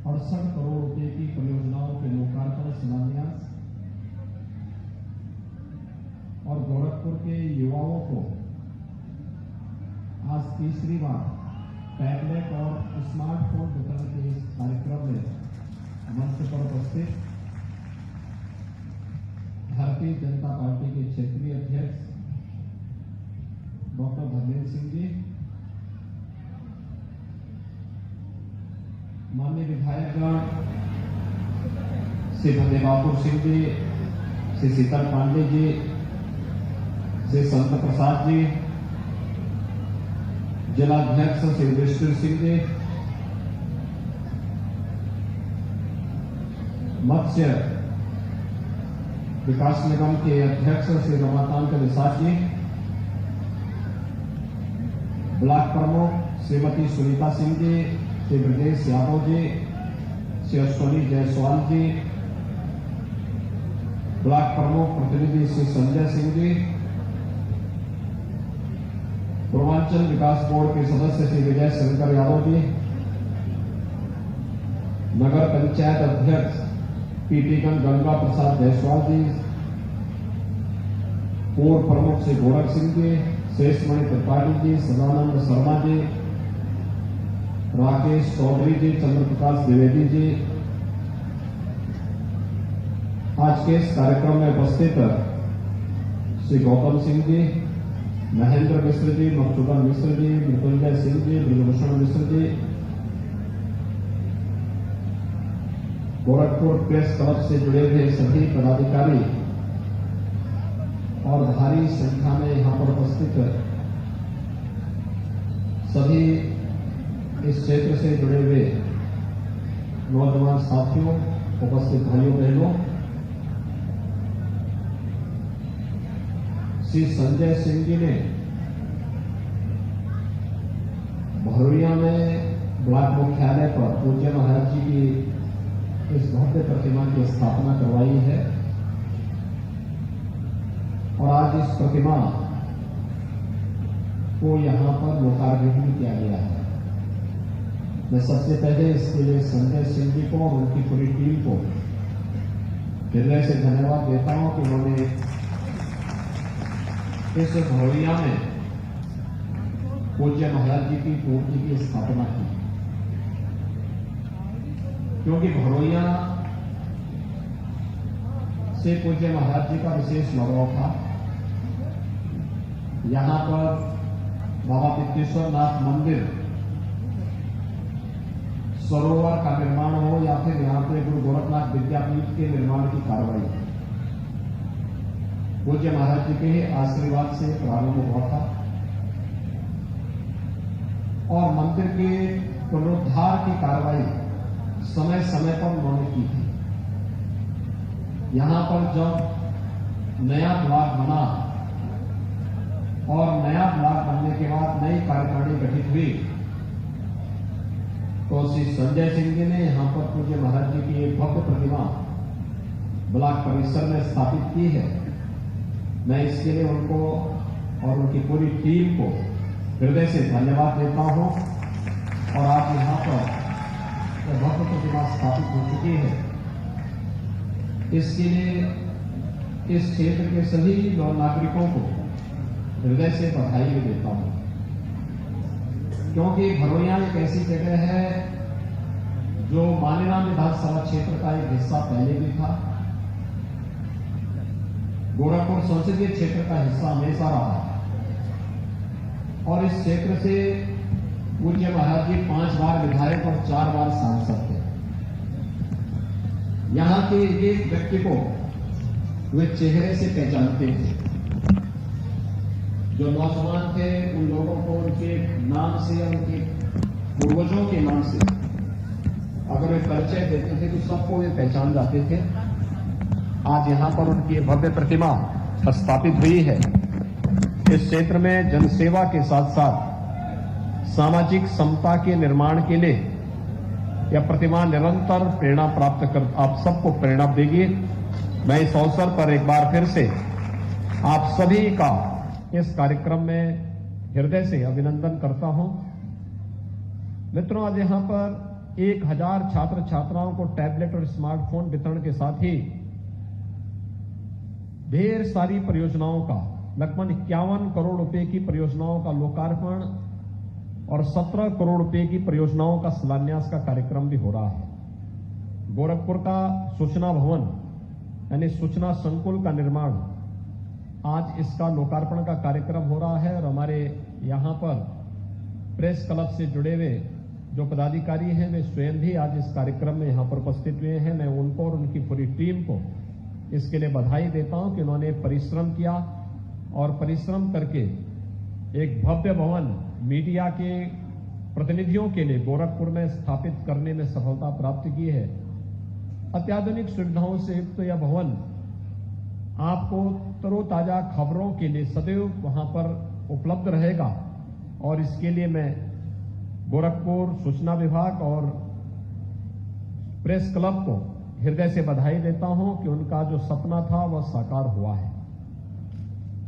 68 करोड़ रुपए की परियोजनाओं के लोकार्पण शिलान्यास और गोरखपुर के युवाओं को आज तीसरी बार टैबलेट और स्मार्टफोन वितरण के इस कार्यक्रम में मंच पर उपस्थित भारतीय जनता पार्टी के क्षेत्रीय अध्यक्ष डॉक्टर धर्मेंद्र सिंह जी, माननीय विधायकगण श्री भदेबापुर सिंह जी, श्री शीतल पांडे जी, श्री संत प्रसाद जी, जिलाध्यक्ष श्री विष्णु सिंह जी, मत्स्य विकास निगम के अध्यक्ष श्री रमाकांत निषाद जी, ब्लॉक प्रमुख श्रीमती सुनीता सिंह जी, श्री ब्रजेश यादव जी, श्री अश्वनी जायसवाल जी, ब्लॉक प्रमुख प्रतिनिधि श्री संजय सिंह जी, पूर्वांचल विकास बोर्ड के सदस्य श्री विजय शंकर यादव जी, नगर पंचायत अध्यक्ष पीटीगंज गंगा प्रसाद जायसवाल जी, पूर्व प्रमुख श्री गोरख सिंह जी, शेषमणि त्रिपाठी जी, सदानंद शर्मा जी, राकेश चौधरी जी, चंद्र प्रकाश द्विवेदी जी, आज के इस कार्यक्रम में उपस्थित श्री गौतम सिंह जी, महेंद्र मिश्र जी, मकसूदन मिश्र जी, मृत्युंजय सिंह जी, ब्रजभूषण मिश्र जी, गोरखपुर प्रेस क्लब से जुड़े हुए सभी पदाधिकारी और भारी संख्या में यहां पर उपस्थित सभी इस क्षेत्र से जुड़े हुए नौजवान साथियों, उपस्थित भाइयों बहनों, श्री संजय सिंह जी ने भरोइया में ब्लॉक मुख्यालय पर पूज्य महाराज जी की इस भव्य प्रतिमा की स्थापना करवाई है और आज इस प्रतिमा को यहां पर लोकार्पण किया गया है। मैं सबसे पहले इसके लिए संजय सिंह जी को और उनकी पूरी टीम को हृदय से धन्यवाद देता हूं कि उन्होंने इस भरोइया में पूज्य महाराज जी की मूर्ति की स्थापना की, क्योंकि भरोइया से पूज्य महाराज जी का विशेष लगाव था। यहां पर बाबा पित्तेश्वर नाथ मंदिर सरोवर का निर्माण हो या फिर यहां पर गुरु गोरखनाथ विद्यापीठ के निर्माण की कार्रवाई पूज्य महाराज जी के आशीर्वाद से प्रारंभ हुआ था और मंदिर के पुनरुद्धार की कार्रवाई समय समय पर उन्होंने की थी। यहां पर जब नया ब्लॉक बना और नया ब्लॉक बनने के बाद नई कार्यकारिणी गठित हुई तो श्री संजय सिंह जी ने यहां पर पूज्य महाराज जी की एक भव्य प्रतिमा ब्लॉक परिसर में स्थापित की है। मैं इसके लिए उनको और उनकी पूरी टीम को हृदय से धन्यवाद देता हूं और आज यहां पर भव्य प्रतिमा स्थापित हो चुकी है। इसके लिए इस क्षेत्र के सभी नागरिकों को हृदय से बधाई भी देता हूं, क्योंकि भरोइया एक ऐसी जगह है जो मालेराम विधानसभा क्षेत्र का एक हिस्सा पहले भी था, गोरखपुर संसदीय क्षेत्र का हिस्सा हमेशा रहा और इस क्षेत्र से पूज्य महाराज जी 5 बार विधायक और 4 बार सांसद थे। यहां के एक व्यक्ति को वे चेहरे से पहचानते थे। जो नौजवान थे उन लोगों को उनके नाम से या उनके पूर्वजों के नाम से अगर वे परिचय देते थे तो सबको वे पहचान जाते थे। आज यहां पर उनकी भव्य प्रतिमा स्थापित हुई है। इस क्षेत्र में जनसेवा के साथ साथ सामाजिक समता के निर्माण के लिए यह प्रतिमा निरंतर प्रेरणा प्राप्त कर आप सबको प्रेरणा देगी। मैं इस अवसर पर एक बार फिर से आप सभी का इस कार्यक्रम में हृदय से अभिनंदन करता हूं। मित्रों, आज यहां पर 1000 छात्र छात्राओं को टैबलेट और स्मार्टफोन वितरण के साथ ही ढेर सारी परियोजनाओं का लगभग 51 करोड़ रुपए की परियोजनाओं का लोकार्पण और 17 करोड़ रुपए की परियोजनाओं का शिलान्यास का कार्यक्रम भी हो रहा है। गोरखपुर का सूचना भवन यानी सूचना संकुल का निर्माण, आज इसका लोकार्पण का कार्यक्रम हो रहा है और हमारे यहां पर प्रेस क्लब से जुड़े हुए जो पदाधिकारी हैं वे स्वयं भी आज इस कार्यक्रम में यहां पर उपस्थित हुए हैं। मैं उनको और उनकी पूरी टीम को इसके लिए बधाई देता हूं कि उन्होंने परिश्रम किया और परिश्रम करके एक भव्य भवन मीडिया के प्रतिनिधियों के लिए गोरखपुर में स्थापित करने में सफलता प्राप्त की है। अत्याधुनिक सुविधाओं से युक्त यह भवन आपको तरोताजा खबरों के लिए सदैव वहां पर उपलब्ध रहेगा और इसके लिए मैं गोरखपुर सूचना विभाग और प्रेस क्लब को हृदय से बधाई देता हूं कि उनका जो सपना था वह साकार हुआ है।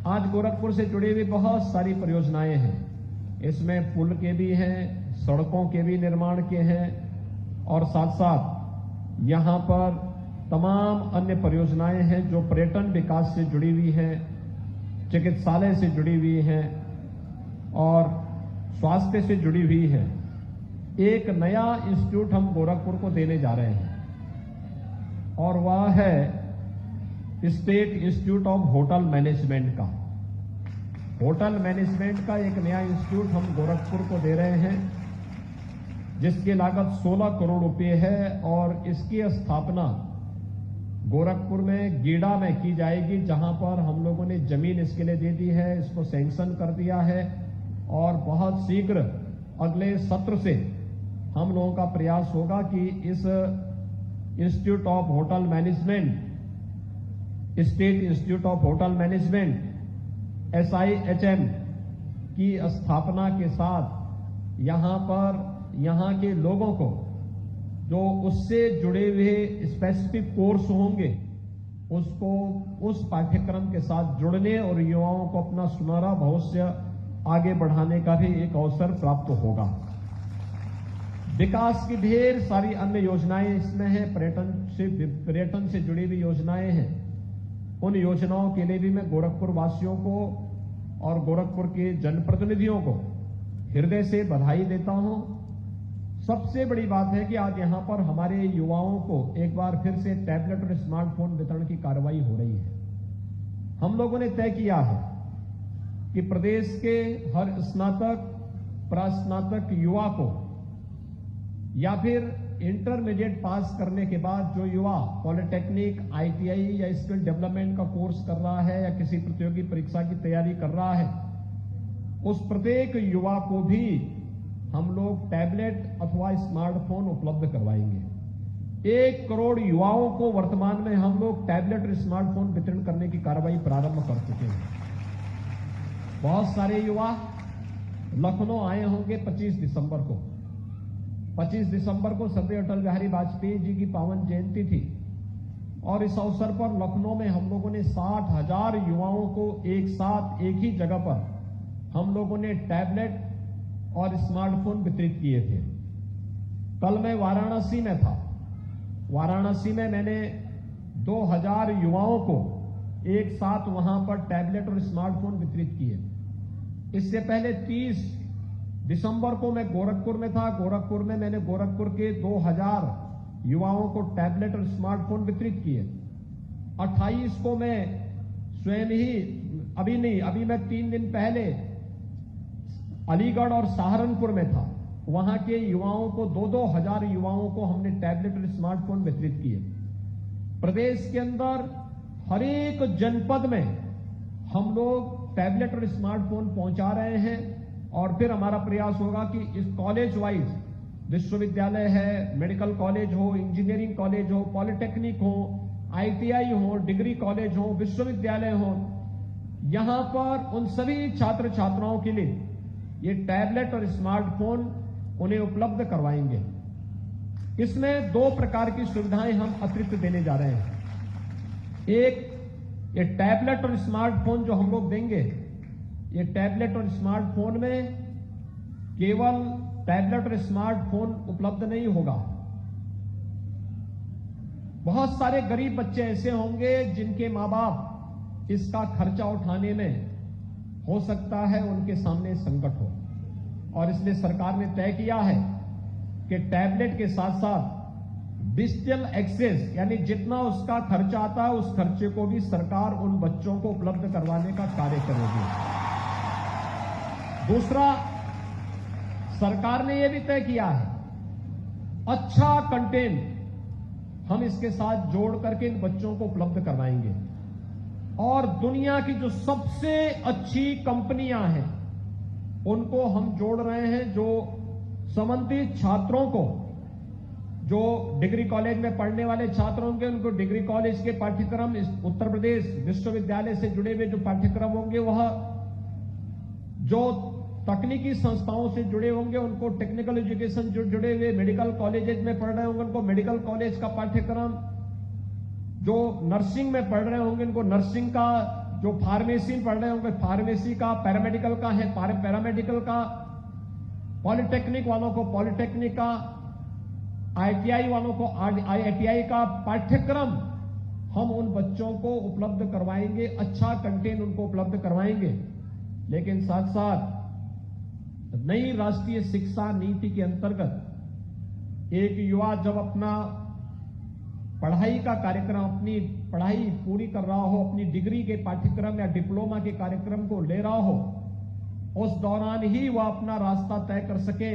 आज गोरखपुर से जुड़ी हुई बहुत सारी परियोजनाएं हैं। इसमें पुल के भी हैं, सड़कों के भी निर्माण के हैं और साथ साथ यहां पर तमाम अन्य परियोजनाएं हैं जो पर्यटन विकास से जुड़ी हुई हैं, चिकित्सालय से जुड़ी हुई हैं और स्वास्थ्य से जुड़ी हुई है। एक नया इंस्टीट्यूट हम गोरखपुर को देने जा रहे हैं और वह है state institute of hotel management का। होटल मैनेजमेंट का एक नया इंस्टीट्यूट हम गोरखपुर को दे रहे हैं जिसकी लागत 16 करोड़ रुपए है और इसकी स्थापना गोरखपुर में गीड़ा में की जाएगी, जहां पर हम लोगों ने जमीन इसके लिए दे दी है, इसको सैंक्शन कर दिया है और बहुत शीघ्र अगले सत्र से हम लोगों का प्रयास होगा कि इस institute of hotel management, state institute of hotel management SIHM की स्थापना के साथ यहां पर यहां के लोगों को जो उससे जुड़े हुए स्पेसिफिक कोर्स होंगे उसको उस पाठ्यक्रम के साथ जुड़ने और युवाओं को अपना सुनहरा भविष्य आगे बढ़ाने का भी एक अवसर प्राप्त होगा। विकास की ढेर सारी अन्य योजनाएं इसमें हैं, पर्यटन से जुड़ी हुई योजनाएं हैं। उन योजनाओं के लिए भी मैं गोरखपुर वासियों को और गोरखपुर के जनप्रतिनिधियों को हृदय से बधाई देता हूं। सबसे बड़ी बात है कि आज यहां पर हमारे युवाओं को एक बार फिर से टैबलेट और स्मार्टफोन वितरण की कार्रवाई हो रही है। हम लोगों ने तय किया है कि प्रदेश के हर स्नातक, प्रास्नातक युवा को या फिर इंटरमीडिएट पास करने के बाद जो युवा पॉलिटेक्निक, ITI या स्किल डेवलपमेंट का कोर्स कर रहा है या किसी प्रतियोगी परीक्षा की तैयारी कर रहा है, उस प्रत्येक युवा को भी हम लोग टैबलेट अथवा स्मार्टफोन उपलब्ध करवाएंगे। 1 करोड़ युवाओं को वर्तमान में हम लोग टैबलेट और स्मार्टफोन वितरण करने की कार्रवाई प्रारंभ कर चुके हैं। बहुत सारे युवा लखनऊ आए होंगे 25 दिसंबर को। 25 दिसंबर को स्वर्गीय अटल बिहारी वाजपेयी जी की पावन जयंती थी और इस अवसर पर लखनऊ में हम लोगों ने 60,000 युवाओं को एक साथ एक ही जगह पर हम लोगों ने टैबलेट और स्मार्टफोन वितरित किए थे। कल मैं वाराणसी में था। वाराणसी में मैंने 2000 युवाओं को एक साथ वहां पर टैबलेट और स्मार्टफोन वितरित किए। इससे पहले 30 दिसंबर को मैं गोरखपुर में था। गोरखपुर में मैंने गोरखपुर के 2000 युवाओं को टैबलेट और स्मार्टफोन वितरित किए। 28 को मैं स्वयं ही अभी मैं 3 दिन पहले अलीगढ़ और सहारनपुर में था। वहां के युवाओं को 2-2 हजार युवाओं को हमने टैबलेट और स्मार्टफोन वितरित किए। प्रदेश के अंदर हर एक जनपद में हम लोग टैबलेट और स्मार्टफोन पहुंचा रहे हैं और फिर हमारा प्रयास होगा कि इस कॉलेज वाइज, विश्वविद्यालय है, मेडिकल कॉलेज हो, इंजीनियरिंग कॉलेज हो, पॉलिटेक्निक हो, ITI हो, डिग्री कॉलेज हो, विश्वविद्यालय हो, यहां पर उन सभी छात्र छात्राओं के लिए ये टैबलेट और स्मार्टफोन उन्हें उपलब्ध करवाएंगे। इसमें 2 प्रकार की सुविधाएं हम अतिरिक्त देने जा रहे हैं। एक, ये टैबलेट और स्मार्टफोन जो हम लोग देंगे, ये टैबलेट और स्मार्टफोन में केवल टैबलेट और स्मार्टफोन उपलब्ध नहीं होगा। बहुत सारे गरीब बच्चे ऐसे होंगे जिनके मां बाप इसका खर्चा उठाने में हो सकता है उनके सामने संकट हो, और इसलिए सरकार ने तय किया है कि टैबलेट के साथ साथ डिजिटल एक्सेस, यानी जितना उसका खर्चा आता है उस खर्चे को भी सरकार उन बच्चों को उपलब्ध करवाने का कार्य करेगी। दूसरा, सरकार ने यह भी तय किया है अच्छा कंटेंट हम इसके साथ जोड़ करके इन बच्चों को उपलब्ध करवाएंगे, और दुनिया की जो सबसे अच्छी कंपनियां हैं उनको हम जोड़ रहे हैं, जो संबंधित छात्रों को, जो डिग्री कॉलेज में पढ़ने वाले छात्र होंगे उनको डिग्री कॉलेज के पाठ्यक्रम, उत्तर प्रदेश विश्वविद्यालय से जुड़े हुए जो पाठ्यक्रम होंगे, वह जो तकनीकी संस्थाओं से जुड़े होंगे उनको टेक्निकल एजुकेशन जो जुड़े हुए मेडिकल कॉलेजेस में पढ़ रहे होंगे उनको मेडिकल कॉलेज का पाठ्यक्रम, जो नर्सिंग में पढ़ रहे होंगे उनको नर्सिंग का, जो फार्मेसी पढ़ रहे होंगे फार्मेसी का, पैरामेडिकल का है पैरामेडिकल का, पॉलिटेक्निक वालों को पॉलिटेक्निक का, ITI वालों को ITI का पाठ्यक्रम हम उन बच्चों को उपलब्ध करवाएंगे, अच्छा कंटेंट उनको उपलब्ध करवाएंगे। लेकिन साथ साथ नई राष्ट्रीय शिक्षा नीति के अंतर्गत एक युवा जब अपना पढ़ाई का कार्यक्रम, अपनी पढ़ाई पूरी कर रहा हो, अपनी डिग्री के पाठ्यक्रम या डिप्लोमा के कार्यक्रम को ले रहा हो, उस दौरान ही वह अपना रास्ता तय कर सके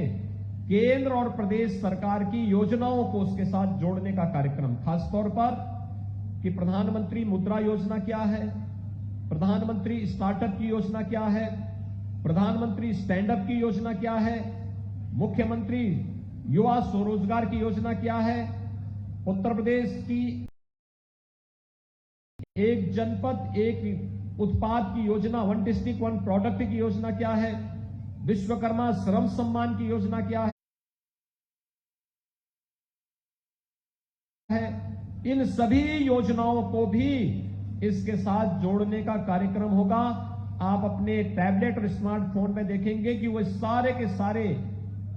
केंद्र और प्रदेश सरकार की योजनाओं को उसके साथ जोड़ने का कार्यक्रम, खासतौर पर कि प्रधानमंत्री मुद्रा योजना क्या है, प्रधानमंत्री स्टार्टअप की योजना क्या है, प्रधानमंत्री स्टैंड अप की योजना क्या है, मुख्यमंत्री युवा स्वरोजगार की योजना क्या है, उत्तर प्रदेश की एक जनपद एक उत्पाद की योजना, वन डिस्ट्रिक्ट वन प्रोडक्ट की योजना क्या है, विश्वकर्मा श्रम सम्मान की योजना क्या है, इन सभी योजनाओं को भी इसके साथ जोड़ने का कार्यक्रम होगा। आप अपने टैबलेट और स्मार्टफोन में देखेंगे कि वो सारे के सारे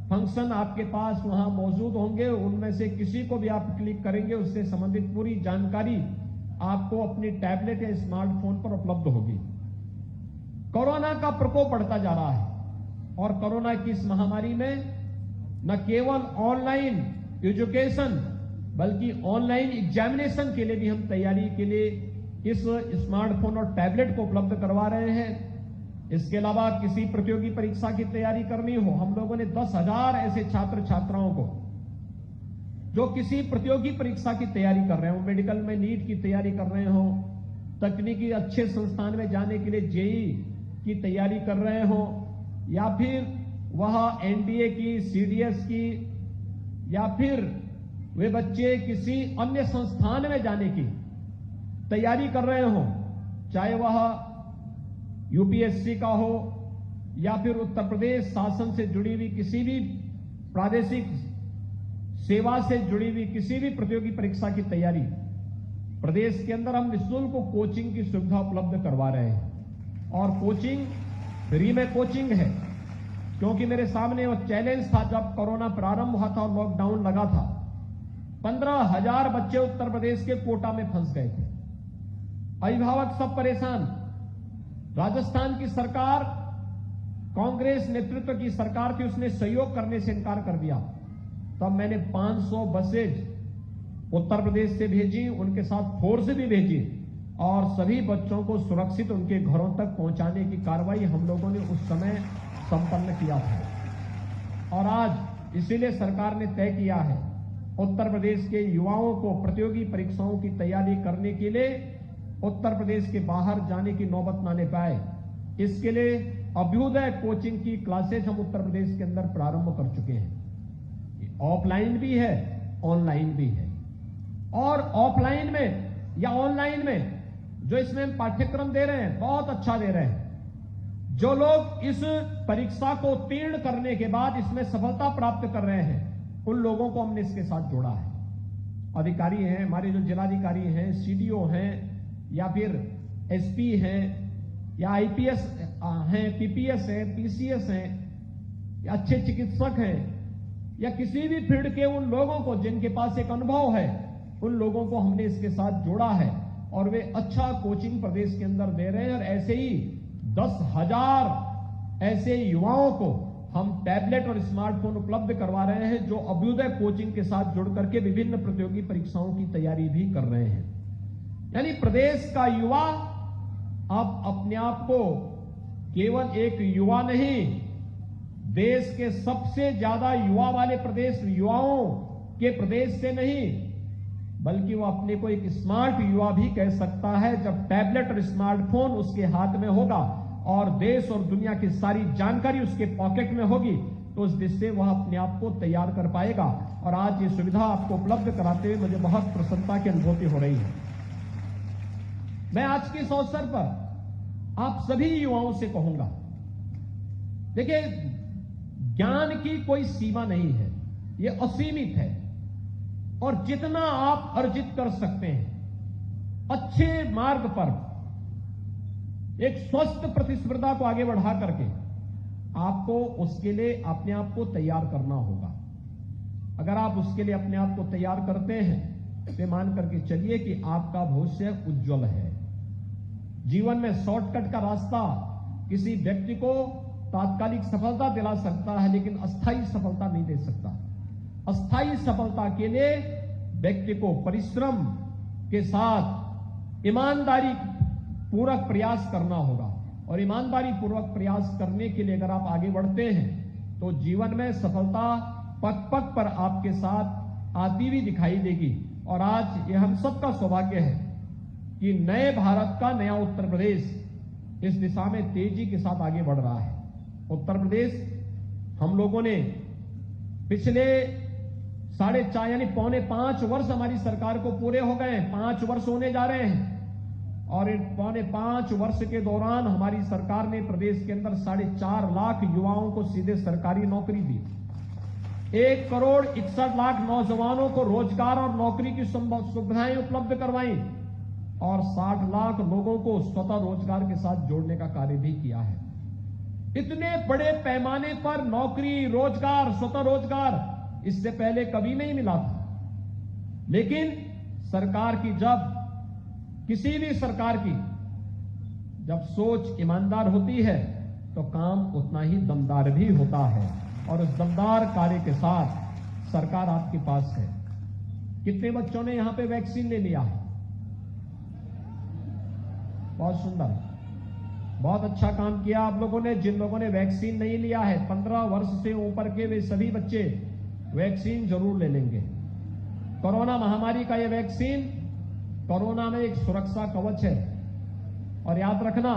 फंक्शन आपके पास वहां मौजूद होंगे, उनमें से किसी को भी आप क्लिक करेंगे उससे संबंधित पूरी जानकारी आपको अपनी टैबलेट या स्मार्टफोन पर उपलब्ध होगी। कोरोना का प्रकोप बढ़ता जा रहा है, और कोरोना की इस महामारी में न केवल ऑनलाइन एजुकेशन बल्कि ऑनलाइन एग्जामिनेशन के लिए भी हम तैयारी के लिए इस स्मार्टफोन और टैबलेट को उपलब्ध करवा रहे हैं। इसके अलावा किसी प्रतियोगी परीक्षा की तैयारी करनी हो, हम लोगों ने 10,000 ऐसे छात्र छात्राओं को जो किसी प्रतियोगी परीक्षा की तैयारी कर रहे हो, मेडिकल में नीट की तैयारी कर रहे हो, तकनीकी अच्छे संस्थान में जाने के लिए जेई की तैयारी कर रहे हो, या फिर वह एनडीए की, सीडीएस की, या फिर वे बच्चे किसी अन्य संस्थान में जाने की तैयारी कर रहे हो, चाहे वह यूपीएससी का हो या फिर उत्तर प्रदेश शासन से जुड़ी हुई किसी भी प्रादेशिक सेवा से जुड़ी हुई किसी भी प्रतियोगी परीक्षा की तैयारी, प्रदेश के अंदर हम निःशुल्क कोचिंग की सुविधा उपलब्ध करवा रहे हैं। और कोचिंग फ्री में कोचिंग है, क्योंकि मेरे सामने वो चैलेंज था जब कोरोना प्रारंभ हुआ था और लॉकडाउन लगा था, 15,000 बच्चे उत्तर प्रदेश के कोटा में फंस गए थे। अभिभावक सब परेशान। राजस्थान की सरकार, कांग्रेस नेतृत्व की सरकार थी, उसने सहयोग करने से इनकार कर दिया। तब मैंने 500 बसेज उत्तर प्रदेश से भेजी, उनके साथ फोर्स भी भेजी, और सभी बच्चों को सुरक्षित उनके घरों तक पहुंचाने की कार्रवाई हम लोगों ने उस समय संपन्न किया था। और आज इसीलिए सरकार ने तय किया है उत्तर प्रदेश के युवाओं को प्रतियोगी परीक्षाओं की तैयारी करने के लिए उत्तर प्रदेश के बाहर जाने की नौबत ना ले पाए, इसके लिए अभ्युदय कोचिंग की क्लासेज हम उत्तर प्रदेश के अंदर प्रारंभ कर चुके हैं। ऑफलाइन भी है, ऑनलाइन भी है। और ऑफलाइन में या ऑनलाइन में जो इसमें हम पाठ्यक्रम दे रहे हैं बहुत अच्छा दे रहे हैं। जो लोग इस परीक्षा को उत्तीर्ण करने के बाद इसमें सफलता प्राप्त कर रहे हैं, उन लोगों को हमने इसके साथ जोड़ा है। अधिकारी हैं, हमारे जो जिलाधिकारी हैं, सीडीओ हैं, या फिर एसपी हैं, या आईपीएस हैं, पीपीएस हैं, पीसीएस हैं, या अच्छे चिकित्सक हैं या किसी भी फील्ड के उन लोगों को जिनके पास एक अनुभव है, उन लोगों को हमने इसके साथ जोड़ा है और वे अच्छा कोचिंग प्रदेश के अंदर दे रहे हैं। और ऐसे ही 10,000 ऐसे युवाओं को हम टैबलेट और स्मार्टफोन उपलब्ध करवा रहे हैं, जो अभ्युदय कोचिंग के साथ जुड़ करके विभिन्न प्रतियोगी परीक्षाओं की तैयारी भी कर रहे हैं। यानी प्रदेश का युवा अब अपने आप को केवल एक युवा नहीं, देश के सबसे ज्यादा युवा वाले प्रदेश, युवाओं के प्रदेश से नहीं, बल्कि वो अपने को एक स्मार्ट युवा भी कह सकता है, जब टैबलेट और स्मार्टफोन उसके हाथ में होगा और देश और दुनिया की सारी जानकारी उसके पॉकेट में होगी, तो उस दिशा से वह अपने आप को तैयार कर पाएगा। और आज ये सुविधा आपको उपलब्ध कराते हुए मुझे बहुत प्रसन्नता की अनुभूति हो रही है। मैं आज के इस अवसर पर आप सभी युवाओं से कहूंगा, देखिए, ज्ञान की कोई सीमा नहीं है, ये असीमित है। और जितना आप अर्जित कर सकते हैं अच्छे मार्ग पर, एक स्वस्थ प्रतिस्पर्धा को आगे बढ़ा करके, आपको उसके लिए अपने आप को तैयार करना होगा। अगर आप उसके लिए अपने आप को तैयार करते हैं तो मान करके चलिए कि आपका भविष्य उज्जवल है। जीवन में शॉर्टकट का रास्ता किसी व्यक्ति को तात्कालिक सफलता दिला सकता है, लेकिन अस्थायी सफलता नहीं दे सकता। अस्थायी सफलता के लिए व्यक्ति को परिश्रम के साथ ईमानदारी पूर्वक प्रयास करना होगा। और ईमानदारी पूर्वक प्रयास करने के लिए अगर आप आगे बढ़ते हैं तो जीवन में सफलता पग पग पर आपके साथ आती हुई दिखाई देगी। और आज ये हम सबका सौभाग्य है कि नए भारत का नया उत्तर प्रदेश इस दिशा में तेजी के साथ आगे बढ़ रहा है। उत्तर प्रदेश, हम लोगों ने पिछले 4.5 यानी 4.5 वर्ष हमारी सरकार को पूरे हो गए हैं, 5 वर्ष होने जा रहे हैं। और इन 4.5 वर्ष के दौरान हमारी सरकार ने प्रदेश के अंदर 4.5 लाख युवाओं को सीधे सरकारी नौकरी दी, 1,61,00,000 नौजवानों को रोजगार और नौकरी की सुविधाएं उपलब्ध करवाई और 60 लाख लोगों को स्वतः रोजगार के साथ जोड़ने का कार्य भी किया है। इतने बड़े पैमाने पर नौकरी, रोजगार, स्वतः रोजगार इससे पहले कभी नहीं मिला था। लेकिन सरकार की, जब किसी भी सरकार की जब सोच ईमानदार होती है तो काम उतना ही दमदार भी होता है। और उस दमदार कार्य के साथ सरकार आपके पास है। कितने बच्चों ने यहां पे वैक्सीन ले लिया है? बहुत सुंदर, बहुत अच्छा काम किया आप लोगों ने। जिन लोगों ने वैक्सीन नहीं लिया है, 15 वर्ष से ऊपर के वे सभी बच्चे वैक्सीन जरूर ले लेंगे। कोरोना महामारी का यह वैक्सीन कोरोना में एक सुरक्षा कवच है। और याद रखना,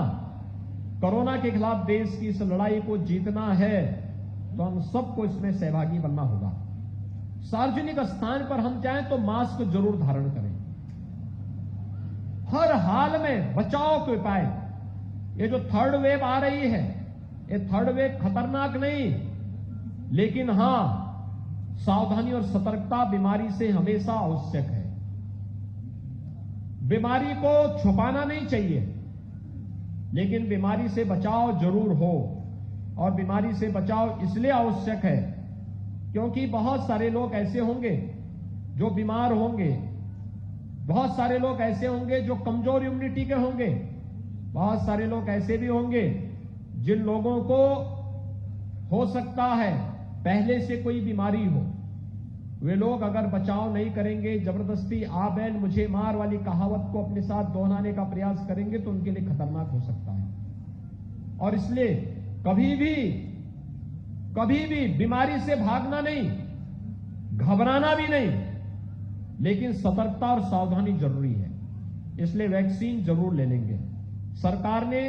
कोरोना के खिलाफ देश की इस लड़ाई को जीतना है तो हम सबको इसमें सहभागी बनना होगा। सार्वजनिक स्थान पर हम जाएं तो मास्क जरूर धारण करें। हर हाल में बचाव के उपाय, ये जो थर्ड वेव आ रही है, ये थर्ड वेव खतरनाक नहीं, लेकिन हां, सावधानी और सतर्कता बीमारी से हमेशा आवश्यक है। बीमारी को छुपाना नहीं चाहिए, लेकिन बीमारी से बचाव जरूर हो। और बीमारी से बचाव इसलिए आवश्यक है क्योंकि बहुत सारे लोग ऐसे होंगे जो बीमार होंगे, बहुत सारे लोग ऐसे होंगे जो कमजोर इम्यूनिटी के होंगे, बहुत सारे लोग ऐसे भी होंगे जिन लोगों को हो सकता है पहले से कोई बीमारी हो। वे लोग अगर बचाव नहीं करेंगे, जबरदस्ती आ बैन मुझे मार वाली कहावत को अपने साथ दोहराने का प्रयास करेंगे तो उनके लिए खतरनाक हो सकता है। और इसलिए कभी भी बीमारी से भागना नहीं, घबराना भी नहीं, लेकिन सतर्कता और सावधानी जरूरी है। इसलिए वैक्सीन जरूर ले लेंगे। सरकार ने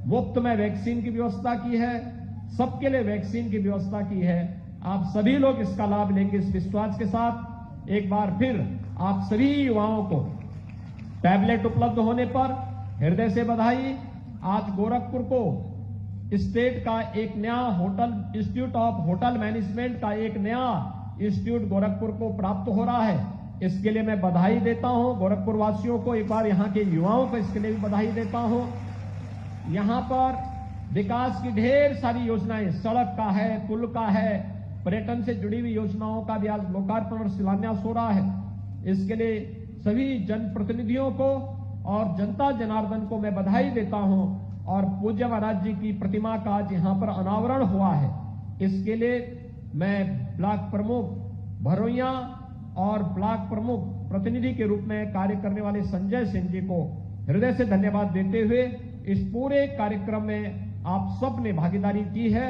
मुफ्त में वैक्सीन की व्यवस्था की है, सबके लिए वैक्सीन की व्यवस्था की है। आप सभी लोग इसका लाभ लेंगे इस विश्वास के साथ। एक बार फिर आप सभी युवाओं को टैबलेट उपलब्ध होने पर हृदय से बधाई। आज गोरखपुर को स्टेट का एक नया hotel, institute of hotel management का एक नया इंस्टीट्यूट गोरखपुर को प्राप्त हो रहा है। इसके लिए मैं बधाई देता हूं गोरखपुर वासियों को, एक बार यहां के युवाओं को इसके लिए भी बधाई देता हूं। यहां पर विकास की ढेर सारी योजनाएं, सड़क का है, पुल का है, पर्यटन से जुड़ी हुई योजनाओं का भी आज लोकार्पण और शिलान्यास हो रहा है। इसके लिए सभी जनप्रतिनिधियों को और जनता जनार्दन को मैं बधाई देता हूं और पूज्य महाराज जी की प्रतिमा का आज यहां पर अनावरण हुआ है। इसके लिए मैं ब्लॉक प्रमुख भरोइया और ब्लॉक प्रमुख प्रतिनिधि के रूप में कार्य करने वाले संजय सिंह जी को हृदय से धन्यवाद देते हुए इस पूरे कार्यक्रम में आप सब ने भागीदारी की है।